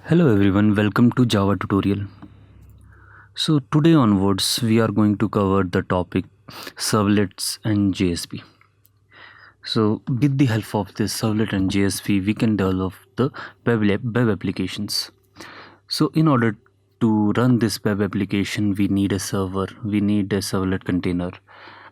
Hello everyone, welcome to Java tutorial. So today onwards we are going to cover the topic servlets and JSP. So with the help of this servlet and JSP we can develop the web applications. So in order to run this web application we need a server, we need a servlet container,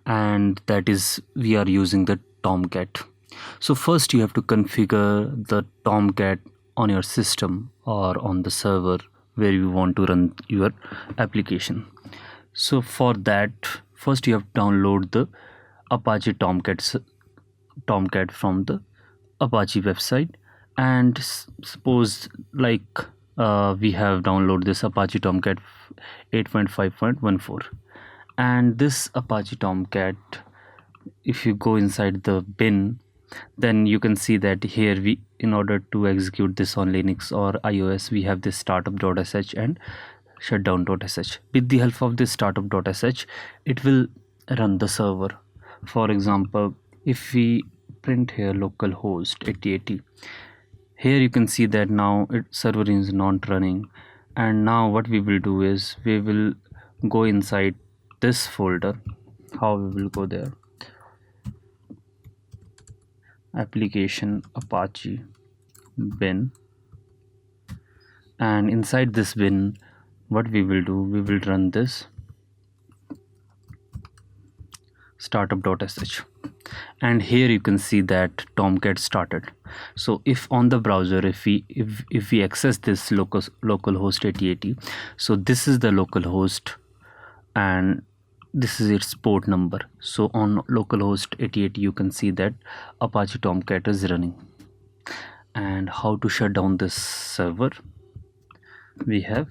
and that is we are using the Tomcat. So first you have to configure the Tomcat on your system or on the server where you want to run your application. So for that, first you have to download the Apache Tomcat from the Apache website, and suppose like we have downloaded this Apache Tomcat 8.5.14, and this Apache Tomcat, if you go inside the bin, then you can see that here we, in order to execute this on Linux or iOS, we have this startup.sh and shutdown.sh. With the help of this startup.sh, it will run the server. For example, if we print here localhost 8080, here you can see that now server is not running. And now what we will do is we will go inside this folder. How we will go there? Application Apache bin, and inside this bin what we will do, we will run this startup.sh, and here you can see that Tomcat started. So if on the browser, if we access this localhost 8080, so this is the localhost and this is its port number. So on localhost 8080 you can see that Apache Tomcat is running. And how to shut down this server? We have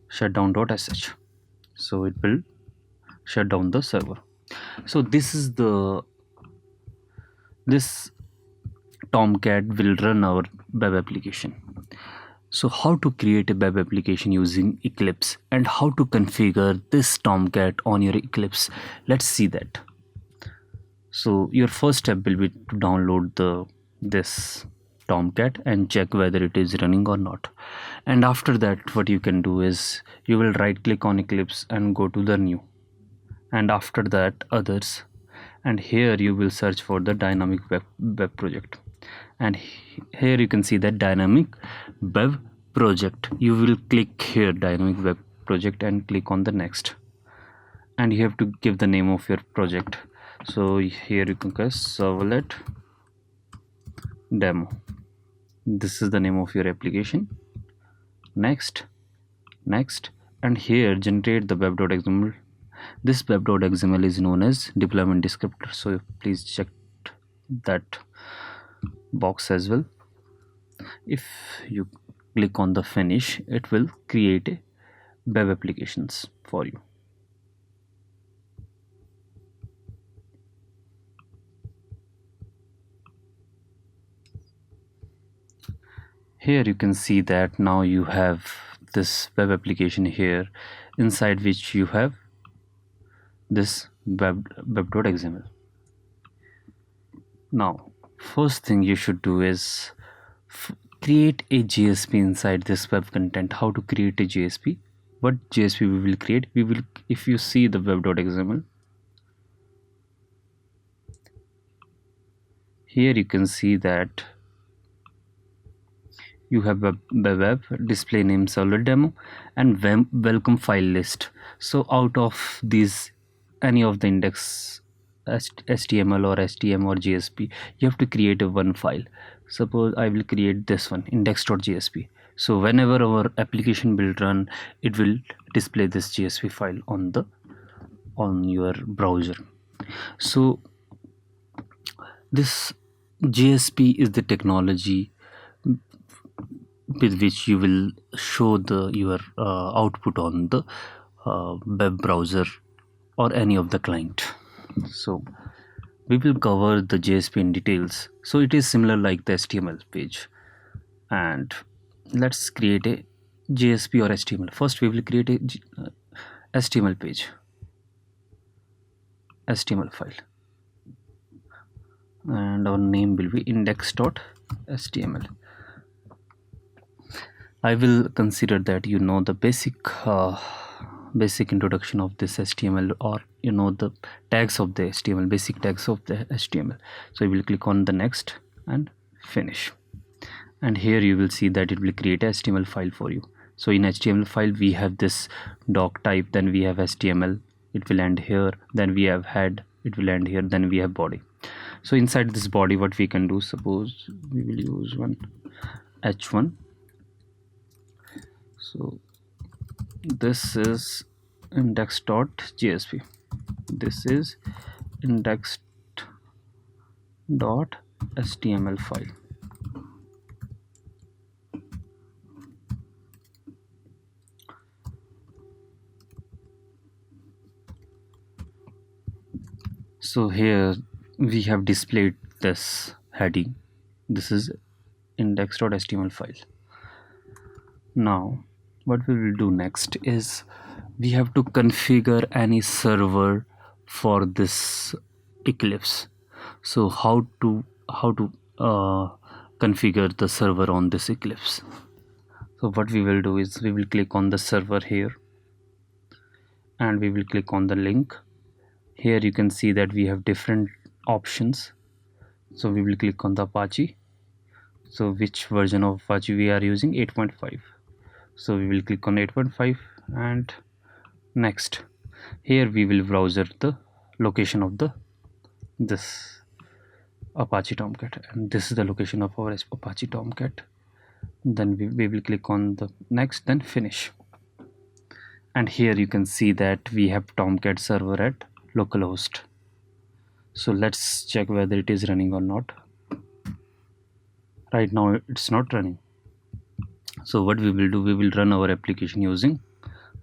shutdown.sh, so it will shut down the server. So this Tomcat will run our web application. So how to create a web application using Eclipse and how to configure this Tomcat on your Eclipse, let's see that. So your first step will be to download this Tomcat and check whether it is running or not. And after that, what you can do is you will right click on Eclipse and go to the new, and after that others, and here you will search for the dynamic web project, and here you can see that dynamic web project. You will click here dynamic web project and click on the next, and you have to give the name of your project. So here you can press servlet demo. This is the name of your application. Next, and here generate the web.xml. This web.xml is known as deployment descriptor, so please check that box as well. If you click on the finish, it will create a web applications for you. Here you can see that now you have this web application here, inside which you have this web.xml. Now first thing you should do is create a JSP inside this web content. How to create a JSP? What JSP we will create? We will, if you see the web.xml, here you can see that you have web display name servlet demo and welcome file list. So out of these, any of the index HTML or HTML or JSP, you have to create a one file. Suppose I will create this one, index.jsp. so whenever our application will run, it will display this JSP file on your browser. So this JSP is the technology with which you will show your output on the web browser or any of the client. So we will cover the JSP in details. So it is similar like the HTML page, and let's create a JSP or HTML. First we will create a HTML page, HTML file. and our name will be index.html. I will consider that you know the basic introduction of this HTML, or you know the tags of the HTML, basic tags of the HTML. So you will click on the next and finish, and here you will see that it will create a HTML file for you. So in HTML file we have this doc type, then we have HTML, it will end here, then we have head, it will end here, then we have body. So inside this body what we can do, suppose we will use one h1. So this is index.jsp, this is index.html file. So here we have displayed this heading, this is index.html file. Now what we will do next is we have to configure any server for this Eclipse. So how to configure the server on this Eclipse? So what we will do is we will click on the server here, and we will click on the link. Here you can see that we have different options. So we will click on the Apache. So which version of Apache we are using? 8.5. So we will click on 8.5 and next. Here we will browser the location of this Apache Tomcat, and this is the location of our Apache Tomcat. Then we will click on the next, then finish. And here you can see that we have Tomcat server at localhost. So let's check whether it is running or not. Right now it's not running. So what we will do, we will run our application using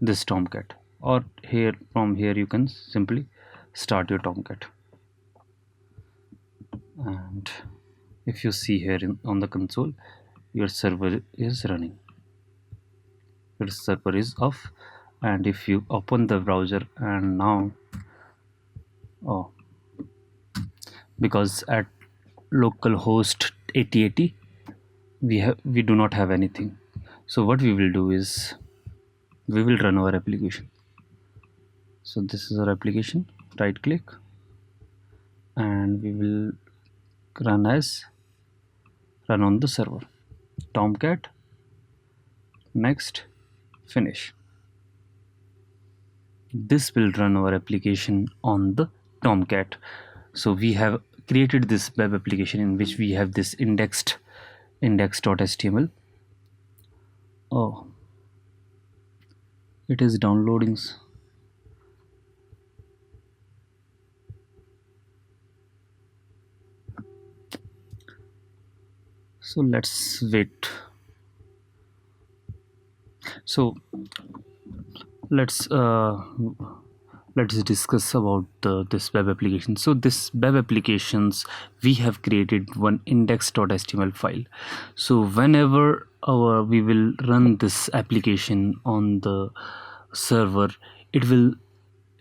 this Tomcat, or here from here you can simply start your Tomcat. And if you see here on the console, your server is running, your server is off. And if you open the browser, and now because at localhost 8080 we do not have anything. So what we will do is we will run our application. So this is our application, right click, and we will run on the server, Tomcat, next, finish. This will run our application on the Tomcat. So we have created this web application in which we have this index.html. It is downloading. So let's wait. So let's discuss about this web application. So this web applications, we have created one index.html file. So whenever we will run this application on the server, it will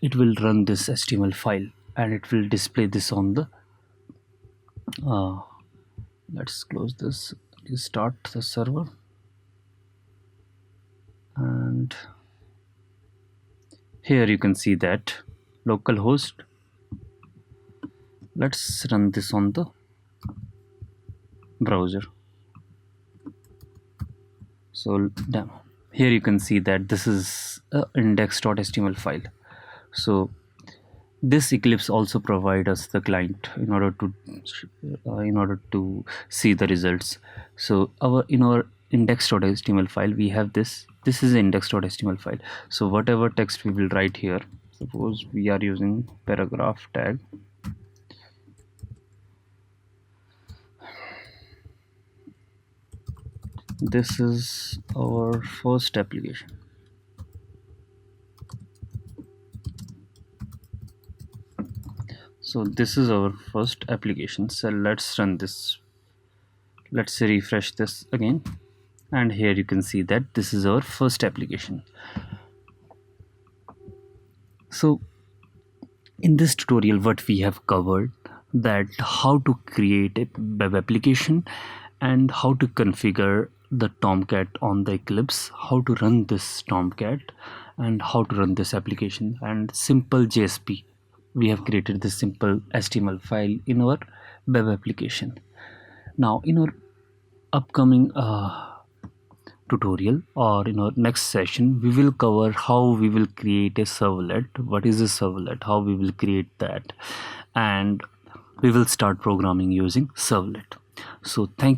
run this HTML file, and it will display this on the let's close this, restart the server, and here you can see that localhost. Let's run this on the browser. So here you can see that this is a index.html file. So this Eclipse also provide us the client in order to see the results. So in our index.html file we have this is index.html file. So whatever text we will write here, suppose we are using paragraph tag, this is our first application. So this is our first application. So let's run this, let's refresh this again, and here you can see that this is our first application. So in this tutorial what we have covered, that how to create a web application and how to configure the Tomcat on the Eclipse, how to run this Tomcat and how to run this application, and simple JSP. We have created this simple HTML file in our web application. Now in our upcoming tutorial or in our next session, we will cover how we will create a servlet, what is a servlet, how we will create that, and we will start programming using servlet. So thank you.